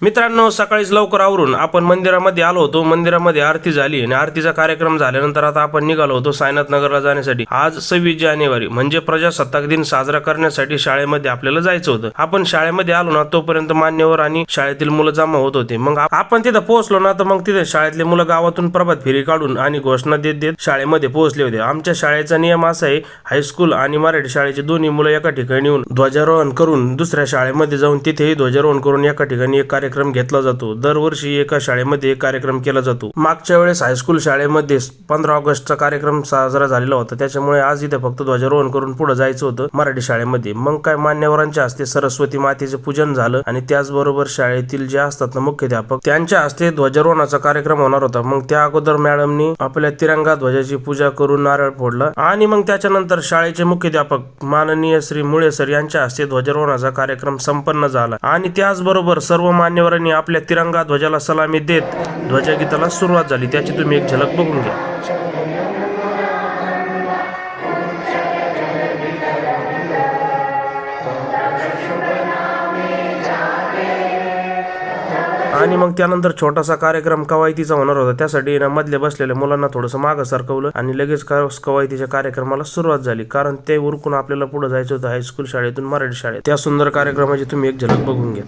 मित्रांनो, सकाळीच लवकर आवरून आपण मंदिरामध्ये आलो होतो. मंदिरामध्ये आरती झाली आणि आरतीचा कार्यक्रम झाल्यानंतर आता आपण निघालो होतो साईनाथ नगरला जाण्यासाठी. आज 26 जानेवारी म्हणजे प्रजासत्ताक दिन साजरा करण्यासाठी शाळेमध्ये आपल्याला जायचं होतं. आपण शाळेमध्ये आलो ना, तोपर्यंत मान्यवर आणि शाळेतील मुलं जमा होत होते. मग आपण तिथं पोहोचलो ना, तर मग तिथे शाळेतले मुलं गावातून प्रभात फेरी काढून आणि घोषणा देत देत शाळेमध्ये पोहोचले होते. आमच्या शाळेचा नियम असा आहे, हायस्कूल आणि मराठी शाळेचे दोन्ही मुलं एका ठिकाणी येऊन ध्वजारोहण करून दुसऱ्या शाळेमध्ये जाऊन तिथेही ध्वजारोहण करून एका ठिकाणी एक कार्यक्रम घेतला जातो. दरवर्षी एका शाळेमध्ये एक कार्यक्रम केला जातो. मागच्या वेळेस हायस्कूल शाळेमध्ये 15 ऑगस्टचा कार्यक्रम साजरा झालेला होता. त्याच्यामुळे आज इथे फक्त ध्वजारोहण करून पुढे जायचं होतं मराठी शाळेमध्ये. मग काय, मान्यवरांच्या हस्ते सरस्वती मातेचे पूजन झालं आणि त्याचबरोबर शाळेतील जे असतात ना मुख्याध्यापक, त्यांच्या हस्ते ध्वजारोहणाचा कार्यक्रम होणार होता. मग त्या अगोदर मॅडमनी आपल्या तिरंगा ध्वजाची पूजा करून नारळ फोडला आणि मग त्याच्यानंतर शाळेचे मुख्याध्यापक माननीय श्री मुळे सर यांच्या हस्ते ध्वजारोहणाचा कार्यक्रम संपन्न झाला आणि त्याचबरोबर सर्व मान्यवरांनी आपल्या तिरंगा ध्वजाला सलामी देत ध्वजगीताला सुरुवात झाली. त्याची तुम्ही एक झलक बघून घ्या. आणि मग त्यानंतर छोटासा कार्यक्रम कवायतीचा होणार होता. त्यासाठी मधले बसलेल्या मुलांना थोडंसं मागं सरकवलं आणि लगेच कवायतीच्या कार्यक्रमाला सुरुवात झाली. कारण ते उरकून आपल्याला पुढे जायचं होतं हायस्कूल शाळेतून मराठी शाळेत. त्या सुंदर कार्यक्रमाची तुम्ही एक झलक बघून घ्या.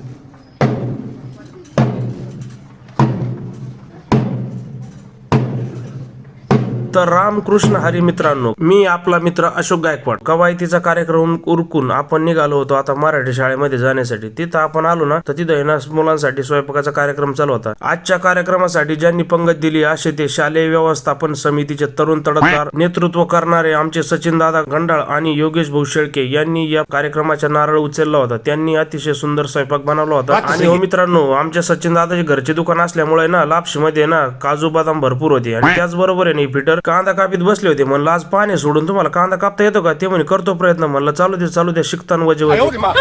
तर रामकृष्ण हरी मित्रांनो, मी आपला मित्र अशोक गायकवाड. कवायतीचा कार्यक्रम उरकून आपण निघालो होतो आता मराठी शाळेमध्ये जाण्यासाठी. तिथं आपण आलो ना, तर तिथं मुलांसाठी स्वयंपाकाचा कार्यक्रम चालू होता. आजच्या कार्यक्रमासाठी ज्यांनी पंगत दिली असे ते शालेय व्यवस्थापन समितीचे तरुण तडफदार नेतृत्व करणारे आमचे सचिन दादा गंडाळ आणि योगेश भाऊ शेळके यांनी या कार्यक्रमाचा नारळ उचलला होता. त्यांनी अतिशय सुंदर स्वयंपाक बनवला होता. आणि हो मित्रांनो, आमच्या सचिन दादाचे घरचे दुकान असल्यामुळे ना लापशीमध्ये ना काजू बदाम भरपूर होते आणि त्याचबरोबर आहे फिटर कांदा कापीत बसले होते. म्हणलं आज पाणी सोडून तुम्हाला कांदा कापता येतो का? ते म्हणे करतो प्रयत्न. म्हणलं चालू दे शिकताना वजे होते. मग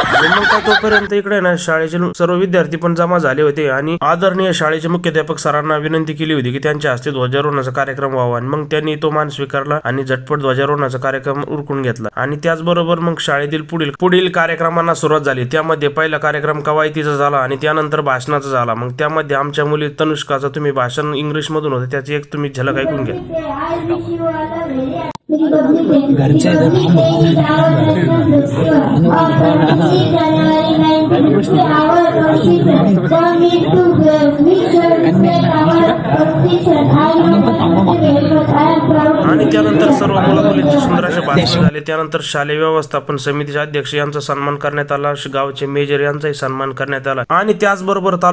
काय तोपर्यंत इकडे ना शाळेचे सर्व विद्यार्थी पण जमा झाले होते आणि आदरणीय शाळेचे मुख्याध्यापक सरांना विनंती केली होती की त्यांच्या हस्ते ध्वजारोहणाचा कार्यक्रम व्हावा. आणि मग त्यांनी तो मान स्वीकारला आणि झटपट ध्वजारोहणाचा कार्यक्रम उरकून घेतला. आणि त्याचबरोबर मग शाळेतील पुढील कार्यक्रमांना सुरुवात झाली. त्यामध्ये पहिला कार्यक्रम कवायतीचा झाला आणि त्यानंतर भाषणाचा झाला. मग त्यामध्ये आमच्या मुली तनुष्काचं तुम्ही भाषण इंग्लिश मधून होते, त्याची एक तुम्ही झलक ऐकून घ्या. आणि त्यानंतर सर्व मुलामुलींचे सुंदर असे भाषण झाले. त्यानंतर शालेय व्यवस्थापन समितीचे अध्यक्ष यांचा सन्मान करण्यात आला. गावचे मेजर यांचाही सन्मान करण्यात आला आणि त्याचबरोबर